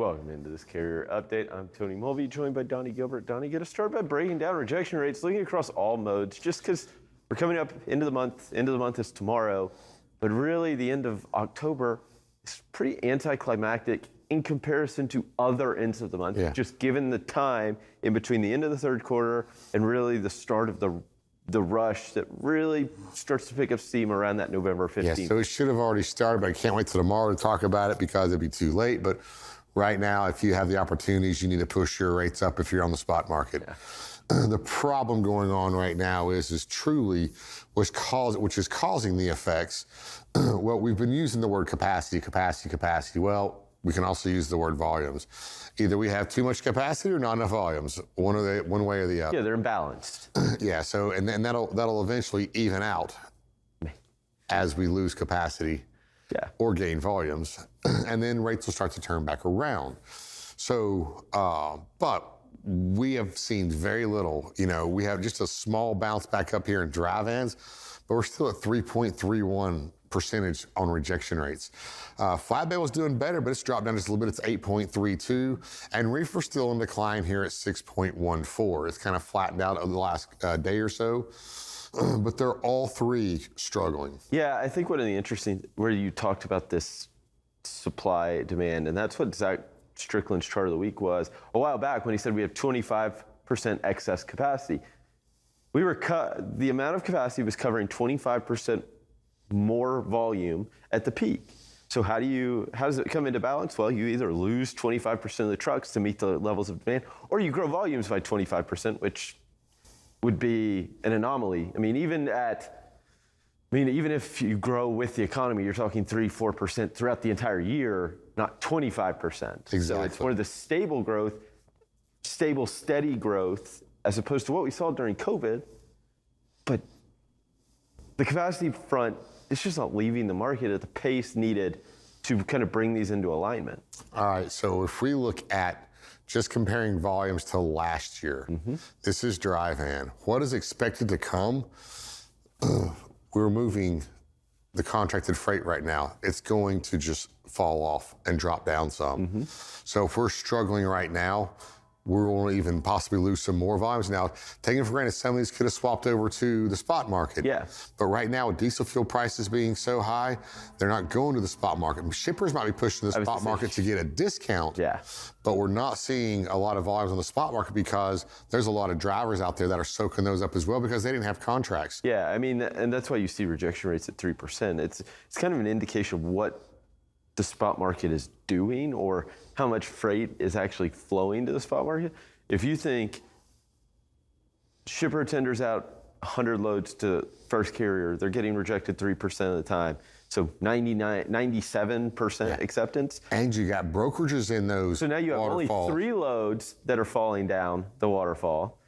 welcome into this carrier update. I'm Tony Mulvey, joined by Donny Gilbert. Donny, get us started by breaking down rejection rates, looking across all modes, just because we're coming up into the month. End of the month is tomorrow, but really the end of October is pretty anticlimactic in comparison to other ends of the month, just given the time in between the end of the third quarter and really the start of the rush that really starts to pick up steam around that November 15th. Yeah, so it should have already started, but I can't wait till tomorrow to talk about it because it'd be too late. But right now, if you have the opportunities, you need to push your rates up if you're on the spot market. Yeah. The problem going on right now is truly which is causing the effects. Well, we've been using the word capacity. Well, we can also use the word volumes. Either we have too much capacity or not enough volumes, one way or the other. Yeah, they're imbalanced. Yeah, so and that'll eventually even out as we lose capacity or gain volumes, and then rates will start to turn back around. So, but we have seen very little. You know, we have just a small bounce back up here in dry vans, but we're still at 3.31% on rejection rates. Flatbed was doing better, but it's dropped down just a little bit. It's 8.32, and reefer's still in decline here at 6.14. It's kind of flattened out over the last day or so, but they're all three struggling. Yeah, I think one of the interesting, where you talked about this supply demand, and that's what Zach Strickland's chart of the week was a while back when he said we have 25% excess capacity. The amount of capacity was covering 25% more volume at the peak. So how does it come into balance? Well, you either lose 25% of the trucks to meet the levels of demand, or you grow volumes by 25%, which would be an anomaly. I mean, even if you grow with the economy, you're talking 3-4% throughout the entire year, not 25%. Exactly. So it's more the stable growth, steady growth, as opposed to what we saw during COVID. But the capacity front, it's just not leaving the market at the pace needed to kind of bring these into alignment. All right, so if we look at just comparing volumes to last year, this is dry van. What is expected to come? We're moving the contracted freight right now. It's going to just fall off and drop down some. So if we're struggling right now, we're going to even possibly lose some more volumes. Now, taking for granted, some of these could have swapped over to the spot market. Yeah. But right now, with diesel fuel prices being so high, they're not going to the spot market. Shippers might be pushing the spot market to get a discount. Yeah. But we're not seeing a lot of volumes on the spot market because there's a lot of drivers out there that are soaking those up as well because they didn't have contracts. Yeah, I mean, and that's why you see rejection rates at 3%. It's kind of an indication of what the spot market is doing or how much freight is actually flowing to the spot market. If you think shipper tenders out 100 loads to first carrier, they're getting rejected 3% of the time. So 97% acceptance. And you got brokerages in those. So now you have only 3 loads that are falling down the waterfall.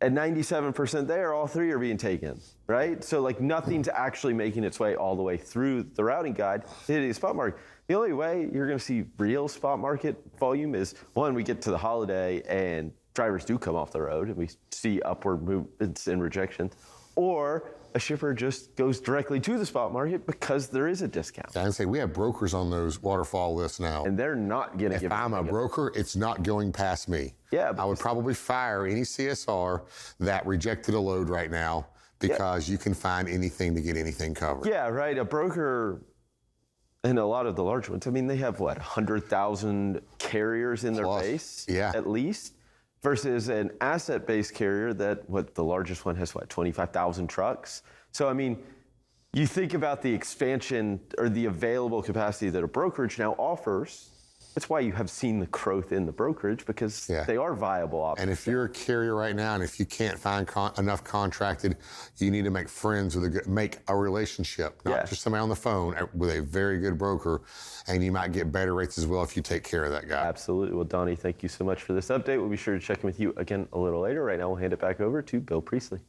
At 97% there, all 3 are being taken, right? So like nothing's actually making its way all the way through the routing guide to the spot market. The only way you're gonna see real spot market volume is, one, we get to the holiday and drivers do come off the road and we see upward movements in rejections, or a shipper just goes directly to the spot market because there is a discount. I say we have brokers on those waterfall lists now. And they're not gonna If I'm a broker, it's not going past me. Yeah. I would probably fire any CSR that rejected a load right now because you can find anything to get anything covered. Yeah, right. A broker, and a lot of the large ones, I mean, they have, 100,000 carriers in their base, at least, versus an asset-based carrier that, the largest one has, 25,000 trucks? So, I mean, you think about the expansion or the available capacity that a brokerage now offers. That's why you have seen the growth in the brokerage, because they are viable options. And if you're a carrier right now, and if you can't find enough contracted, you need to make friends with make a relationship, not just somebody on the phone, with a very good broker, and you might get better rates as well if you take care of that guy. Absolutely. Well, Donny, thank you so much for this update. We'll be sure to check in with you again a little later. Right now, we'll hand it back over to Bill Priestley.